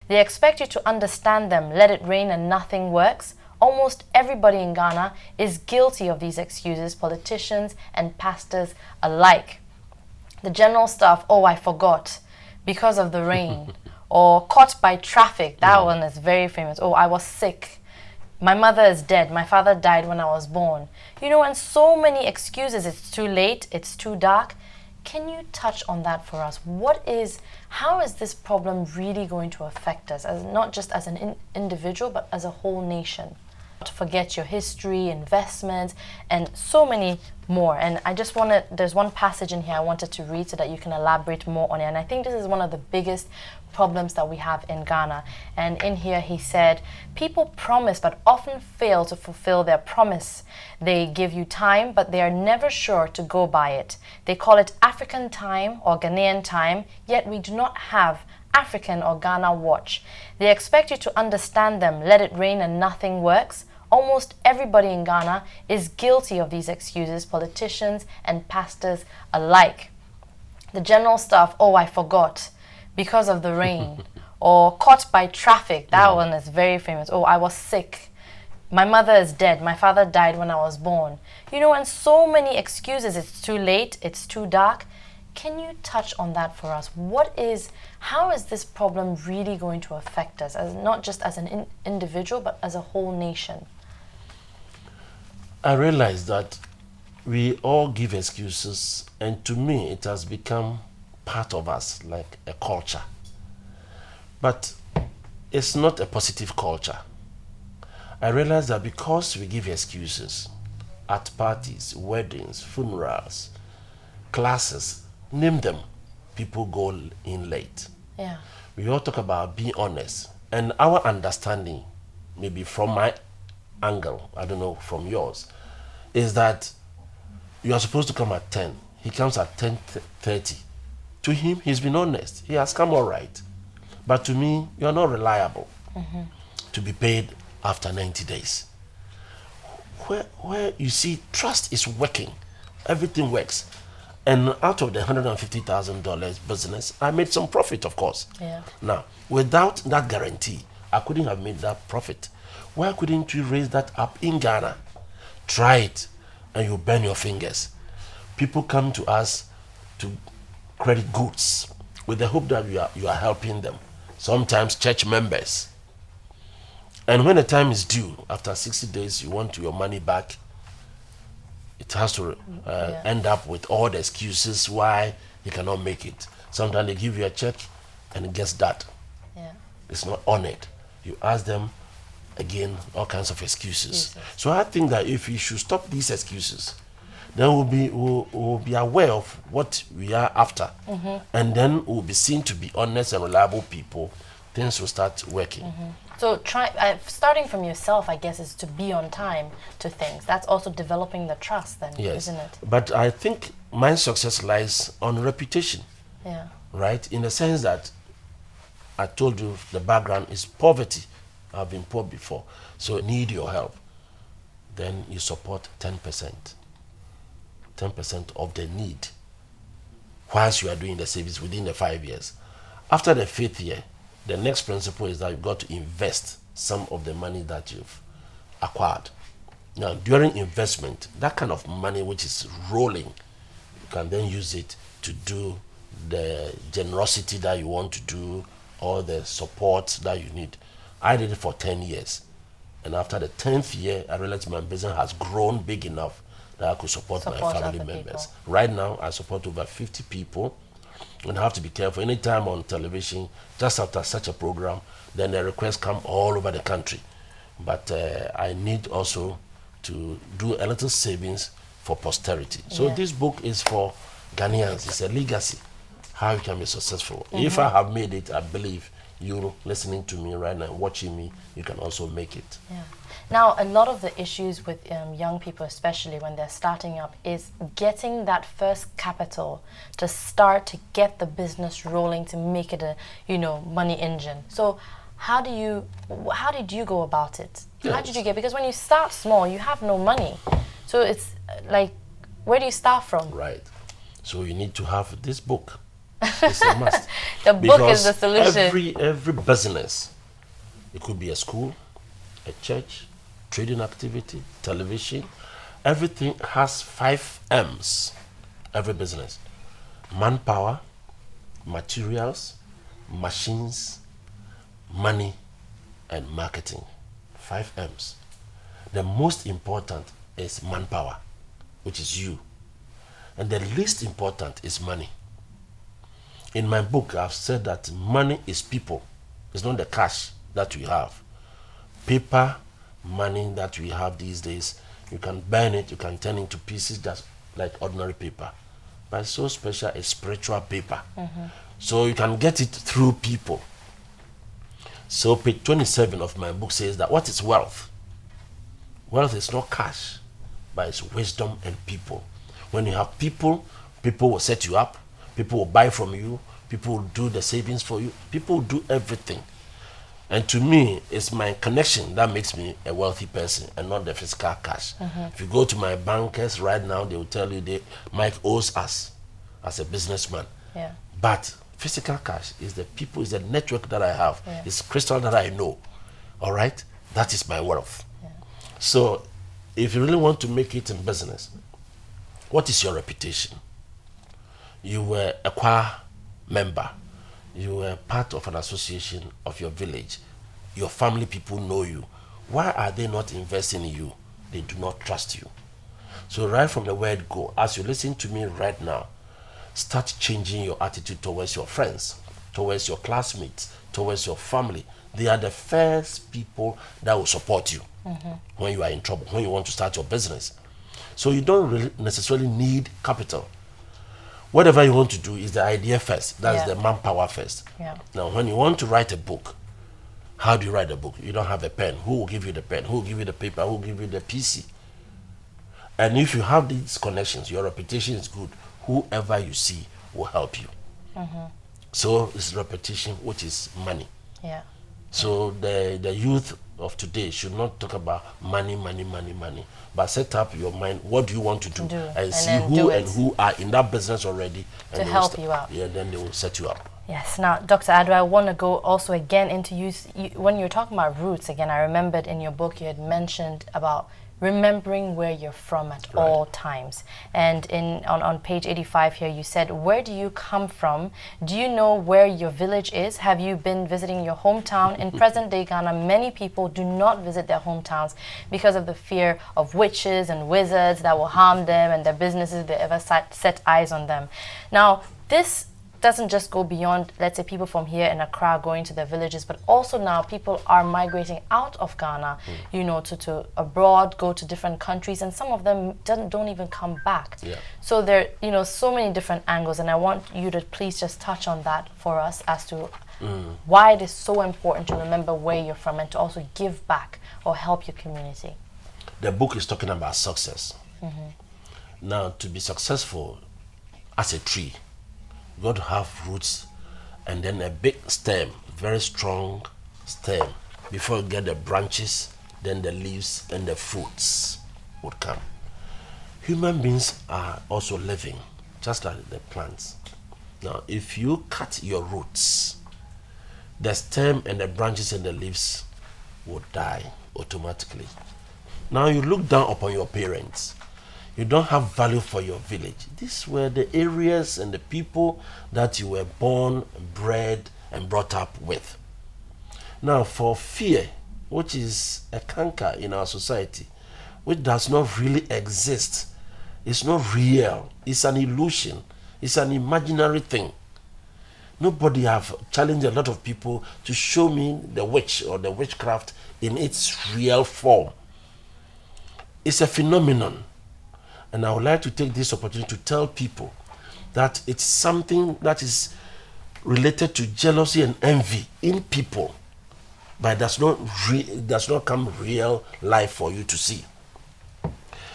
They expect you to understand them, let it rain and nothing works. Almost everybody in Ghana is guilty of these excuses, politicians and pastors alike. The general stuff, oh, I forgot because of the rain, or caught by traffic. That one is very famous. Oh, I was sick. My mother is dead. My father died when I was born. You know, and so many excuses. It's too late. It's too dark. Can you touch on that for us? How is this problem really going to affect us, as not just as an individual, but as a whole nation? To forget your history, investments, and so many more. And there's one passage in here I wanted to read so that you can elaborate more on it. And I think this is one of the biggest problems that we have in Ghana. And in here he said, people promise but often fail to fulfill their promise. They give you time, but they are never sure to go by it. They call it African time or Ghanaian time, yet we do not have African or Ghana watch. They expect you to understand them, let it rain and nothing works. Almost everybody in Ghana is guilty of these excuses, politicians and pastors alike. The general stuff, oh, I forgot because of the rain, or caught by traffic. That one is very famous. Oh, I was sick. My mother is dead. My father died when I was born. You know, and so many excuses. It's too late. It's too dark. Can you touch on that for us? How is this problem really going to affect us, as not just as an individual, but as a whole nation? I realize that we all give excuses, and to me it has become part of us, like a culture. But it's not a positive culture. I realize that because we give excuses at parties, weddings, funerals, classes, name them, people go in late. Yeah. We all talk about being honest, and our understanding, maybe from my angle, I don't know from yours, is that you are supposed to come at 10. He comes at 10:30. To him, he's been honest. He has come all right. But to me, you're not reliable to be paid after 90 days. Where you see trust is working, everything works. And out of the $150,000 business, I made some profit, of course. Yeah. Now, without that guarantee, I couldn't have made that profit. Why couldn't you raise that up in Ghana? Try it, and you burn your fingers. People come to us to credit goods with the hope that you are helping them. Sometimes church members. And when the time is due, after 60 days, you want your money back, it has to end up with all the excuses why you cannot make it. Sometimes they give you a check and it gets that. Yeah. It's not on it. You ask them again, all kinds of excuses. So I think that if we should stop these excuses, then we'll be aware of what we are after. And then we'll be seen to be honest and reliable people. Things will start working. So starting from yourself, I guess, is to be on time to things. That's also developing the trust then, isn't it? But I think my success lies on reputation. Yeah. Right? In the sense that I told you the background is poverty. I've been poor before. So I need your help. Then you support 10%. 10% of the need whilst you are doing the service within the 5 years. After the 5th year, the next principle is that you've got to invest some of the money that you've acquired. Now, during investment, that kind of money which is rolling, you can then use it to do the generosity that you want to do or the support that you need. I did it for 10 years. And after the 10th year, I realized my business has grown big enough that I could support my family members. People. Right now, I support over 50 people. And I have to be careful. Anytime on television, just after such a program, then the requests come all over the country. But I need also to do a little savings for posterity. So this book is for Ghanaians. It's a legacy, how you can be successful. If I have made it, I believe you listening to me right now, watching me, you can also make it. Yeah. Now, a lot of the issues with young people, especially when they're starting up, is getting that first capital to start to get the business rolling, to make it a money engine. So how did you go about it? Yes. How did you get? Because when you start small, you have no money. So it's like, where do you start from? Right. So you need to have this book. It's a must. The book is the solution. Every business, it could be a school, a church, trading activity, television, everything has 5 M's. Every business: manpower, materials, machines, money, and marketing. 5 M's. The most important is manpower, which is you. And the least important is money. In my book, I've said that money is people. It's not the cash that we have. Paper money that we have these days, you can burn it, you can turn it into pieces just like ordinary paper. But it's so special, it's spiritual paper. So you can get it through people. So page 27 of my book says that what is wealth? Wealth is not cash, but it's wisdom and people. When you have people, people will set you up, people will buy from you, people will do the savings for you, people will do everything. And to me, it's my connection that makes me a wealthy person and not the physical cash. If you go to my bankers right now, they will tell you Mike owes us as a businessman. Yeah. But physical cash is the people, is the network that I have. Yeah. It's crystal that I know. All right? That is my wealth. Yeah. So if you really want to make it in business, what is your reputation? You were a choir member. You were part of an association of your village. Your family people know you. Why are they not investing in you? They do not trust you. So right from the word go, as you listen to me right now, start changing your attitude towards your friends, towards your classmates, towards your family. They are the first people that will support you when you are in trouble, when you want to start your business. So you don't really necessarily need capital. Whatever you want to do is the idea first. That's the manpower first. Yeah. Now, when you want to write a book, how do you write a book? You don't have a pen. Who will give you the pen? Who will give you the paper? Who will give you the PC? And if you have these connections, your reputation is good. Whoever you see will help you. So it's reputation, which is money. Yeah. So the youth of today should not talk about money, but set up your mind. What do you want to do? And see who are in that business already to help you out. Yeah, then they will set you up. Yes. Now, Dr. Addo, I want to go also again into you when you're talking about roots. Again, I remembered in your book you had mentioned about remembering where you're from at all times. And on page 85 here, you said, where do you come from? Do you know where your village is? Have you been visiting your hometown? In present-day Ghana, many people do not visit their hometowns because of the fear of witches and wizards that will harm them and their businesses if they ever set eyes on them. Now, this doesn't just go beyond, let's say, people from here in Accra going to their villages, but also now people are migrating out of Ghana, you know, to abroad, go to different countries, and some of them don't even come back. Yeah. So there, you know, so many different angles, and I want you to please just touch on that for us as to why it is so important to remember where you're from and to also give back or help your community. The book is talking about success. Now, to be successful as a tree, you got to have roots and then a big stem, very strong stem. Before you get the branches, then the leaves and the fruits would come. Human beings are also living, just like the plants. Now, if you cut your roots, the stem and the branches and the leaves would die automatically. Now you look down upon your parents. You don't have value for your village. These were the areas and the people that you were born, bred, and brought up with. Now, for fear, which is a canker in our society, which does not really exist, it's not real, it's an illusion, it's an imaginary thing. Nobody have challenged a lot of people to show me the witch or the witchcraft in its real form. It's a phenomenon. And I would like to take this opportunity to tell people that it's something that is related to jealousy and envy in people, but it does not come real life for you to see.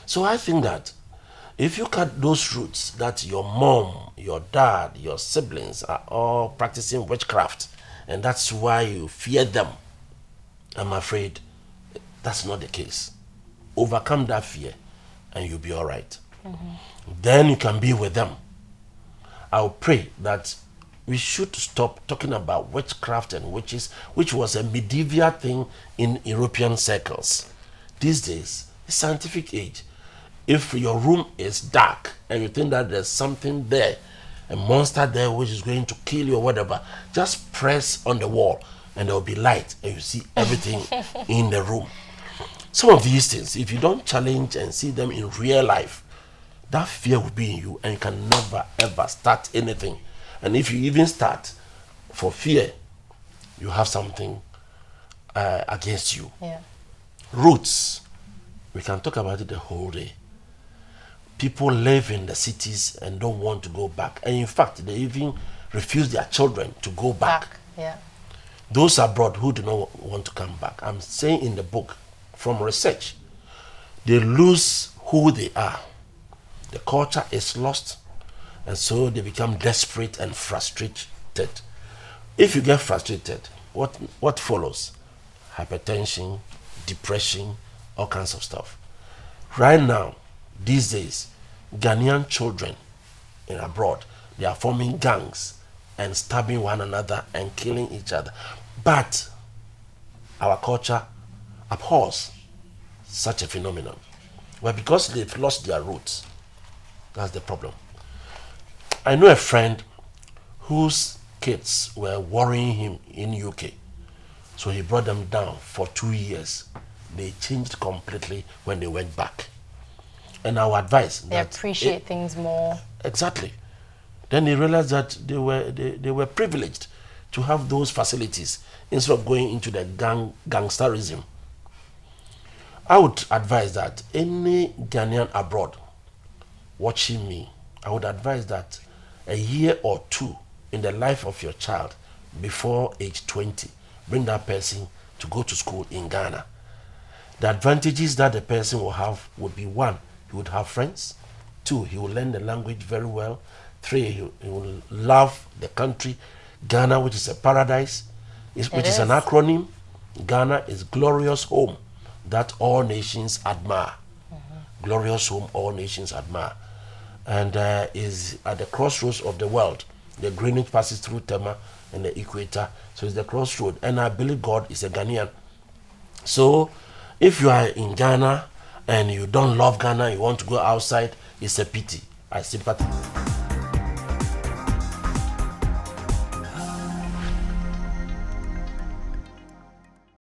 So I think that if you cut those roots, that your mom, your dad, your siblings are all practicing witchcraft, and that's why you fear them, I'm afraid that's not the case. Overcome that fear, and you'll be all right. Then you can be with them. I'll pray that we should stop talking about witchcraft and witches, which was a medieval thing in European circles. These days, it's scientific age. If your room is dark and you think that there's something there, a monster there which is going to kill you or whatever, just press on the wall and there will be light and you see everything in the room. Some of these things, if you don't challenge and see them in real life, that fear will be in you and you can never ever start anything. And if you even start for fear, you have something against you. Yeah. Roots, we can talk about it the whole day. People live in the cities and don't want to go back. And in fact, they even refuse their children to go back. Yeah. Those abroad who do not want to come back, I'm saying in the book, from research, they lose who they are. The culture is lost, and so they become desperate and frustrated. If you get frustrated, what follows? Hypertension, depression, all kinds of stuff. Right now, these days, Ghanaian children in abroad, they are forming gangs and stabbing one another and killing each other. But our culture abhors such a phenomenon. Well, because they've lost their roots, that's the problem. I know a friend whose kids were worrying him in UK. So he brought them down for 2 years. They changed completely when they went back. And our advice, they appreciate things more. Exactly. Then they realized that they were privileged to have those facilities instead of going into the gangsterism. I would advise that any Ghanaian abroad watching me, I would advise that a year or two in the life of your child before age 20, bring that person to go to school in Ghana. The advantages that the person will have would be: 1, he would have friends; 2, he will learn the language very well; 3, he will love the country, Ghana, which is a paradise, which is an acronym. Ghana is glorious home that all nations admire. Glorious home all nations admire. And is at the crossroads of the world. The Greenwich passes through Tema and the equator, so it's the crossroad. And I believe God is a Ghanaian. So if you are in Ghana and you don't love Ghana, you want to go outside, it's a pity. I sympathize.